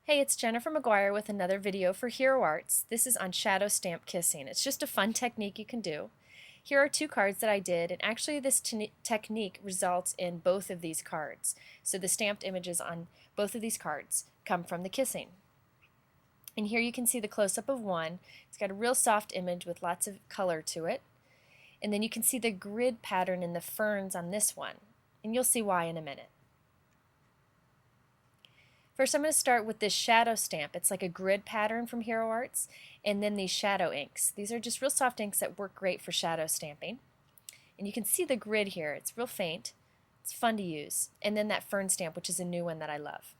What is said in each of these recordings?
Hey, it's Jennifer McGuire with another video for Hero Arts. This is on shadow stamp kissing. It's just a fun technique you can do. Here are two cards that I did, and actually this technique results in both of these cards. So the stamped images on both of these cards come from the kissing. And here you can see the close-up of one. It's got a real soft image with lots of color to it. And then you can see the grid pattern in the ferns on this one. And you'll see why in a minute. First, I'm going to start with this shadow stamp. It's like a grid pattern from Hero Arts, and then these shadow inks. These are just real soft inks that work great for shadow stamping. And you can see the grid here. It's real faint. It's fun to use. And then that fern stamp, which is a new one that I love.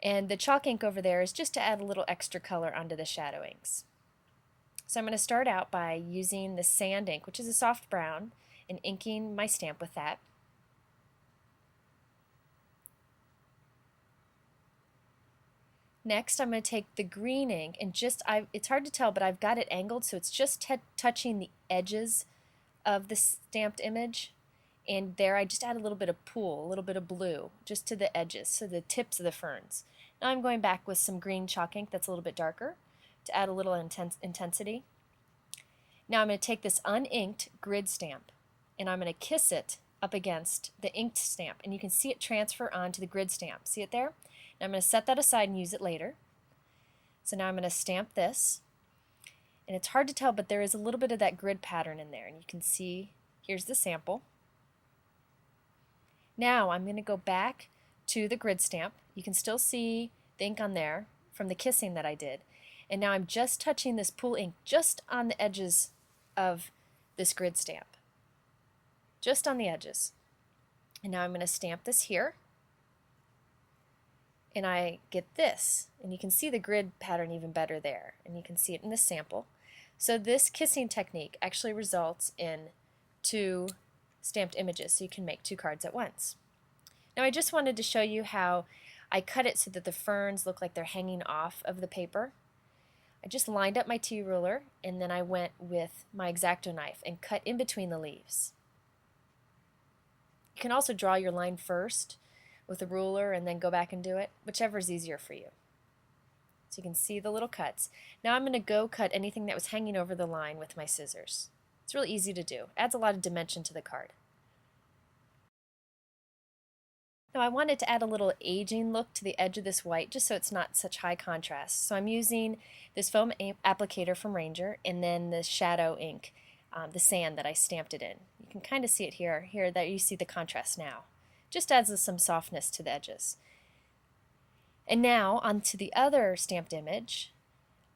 And the chalk ink over there is just to add a little extra color onto the shadow inks. So I'm going to start out by using the sand ink, which is a soft brown, and inking my stamp with that. Next, I'm going to take the green ink and it's hard to tell, but I've got it angled so it's just touching the edges of the stamped image. And there I just add a little bit of pool, a little bit of blue, just to the edges, so the tips of the ferns. Now I'm going back with some green chalk ink that's a little bit darker to add a little intensity. Now I'm going to take this uninked grid stamp and I'm going to kiss it up against the inked stamp, and you can see it transfer onto the grid stamp. See it there? Now I'm going to set that aside and use it later. So now I'm going to stamp this, and it's hard to tell, but there is a little bit of that grid pattern in there, and you can see here's the sample. Now I'm going to go back to the grid stamp. You can still see the ink on there from the kissing that I did, and now I'm just touching this pool ink just on the edges of this grid stamp, just on the edges. And now I'm going to stamp this here, and I get this, and you can see the grid pattern even better there, and you can see it in this sample. So this kissing technique actually results in two stamped images, so you can make two cards at once. Now I just wanted to show you how I cut it so that the ferns look like they're hanging off of the paper. I just lined up my T-ruler, and then I went with my X-Acto knife and cut in between the leaves. You can also draw your line first with a ruler and then go back and do it, whichever is easier for you. So you can see the little cuts. Now I'm going to go cut anything that was hanging over the line with my scissors. It's really easy to do. Adds a lot of dimension to the card. Now I wanted to add a little aging look to the edge of this white just so it's not such high contrast. So I'm using this foam applicator from Ranger and then the shadow ink, the sand that I stamped it in. You can kind of see it here that you see the contrast now. Just adds some softness to the edges. And now onto the other stamped image.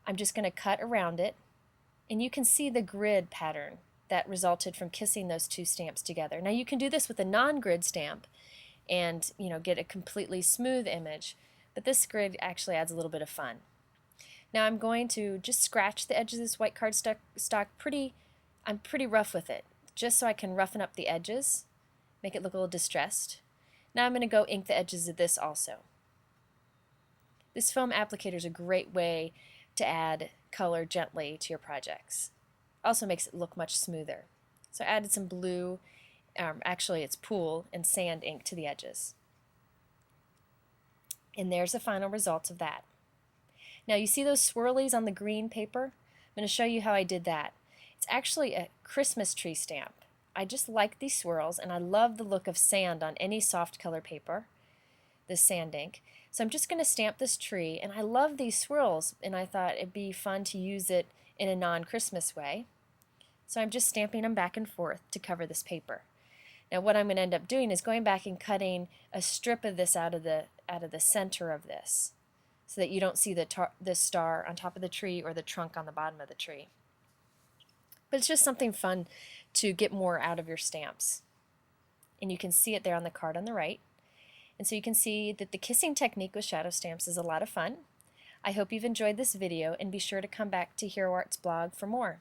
I'm just going to cut around it, and you can see the grid pattern that resulted from kissing those two stamps together. Now you can do this with a non-grid stamp and get a completely smooth image, but this grid actually adds a little bit of fun. Now I'm going to just scratch the edge of this white cardstock. I'm pretty rough with it, just so I can roughen up the edges, make it look a little distressed. Now I'm going to go ink the edges of this also. This foam applicator is a great way to add color gently to your projects. Also makes it look much smoother. So I added some blue, actually it's pool and sand ink to the edges. And there's the final results of that. Now you see those swirlies on the green paper? I'm going to show you how I did that. It's actually a Christmas tree stamp. I just like these swirls, and I love the look of sand on any soft color paper, this sand ink. So I'm just going to stamp this tree, and I love these swirls, and I thought it'd be fun to use it in a non-Christmas way. So I'm just stamping them back and forth to cover this paper. Now what I'm going to end up doing is going back and cutting a strip of this out of the center of this, so that you don't see the star on top of the tree or the trunk on the bottom of the tree. But it's just something fun to get more out of your stamps. And you can see it there on the card on the right. And so you can see that the kissing technique with shadow stamps is a lot of fun. I hope you've enjoyed this video, and be sure to come back to Hero Arts blog for more.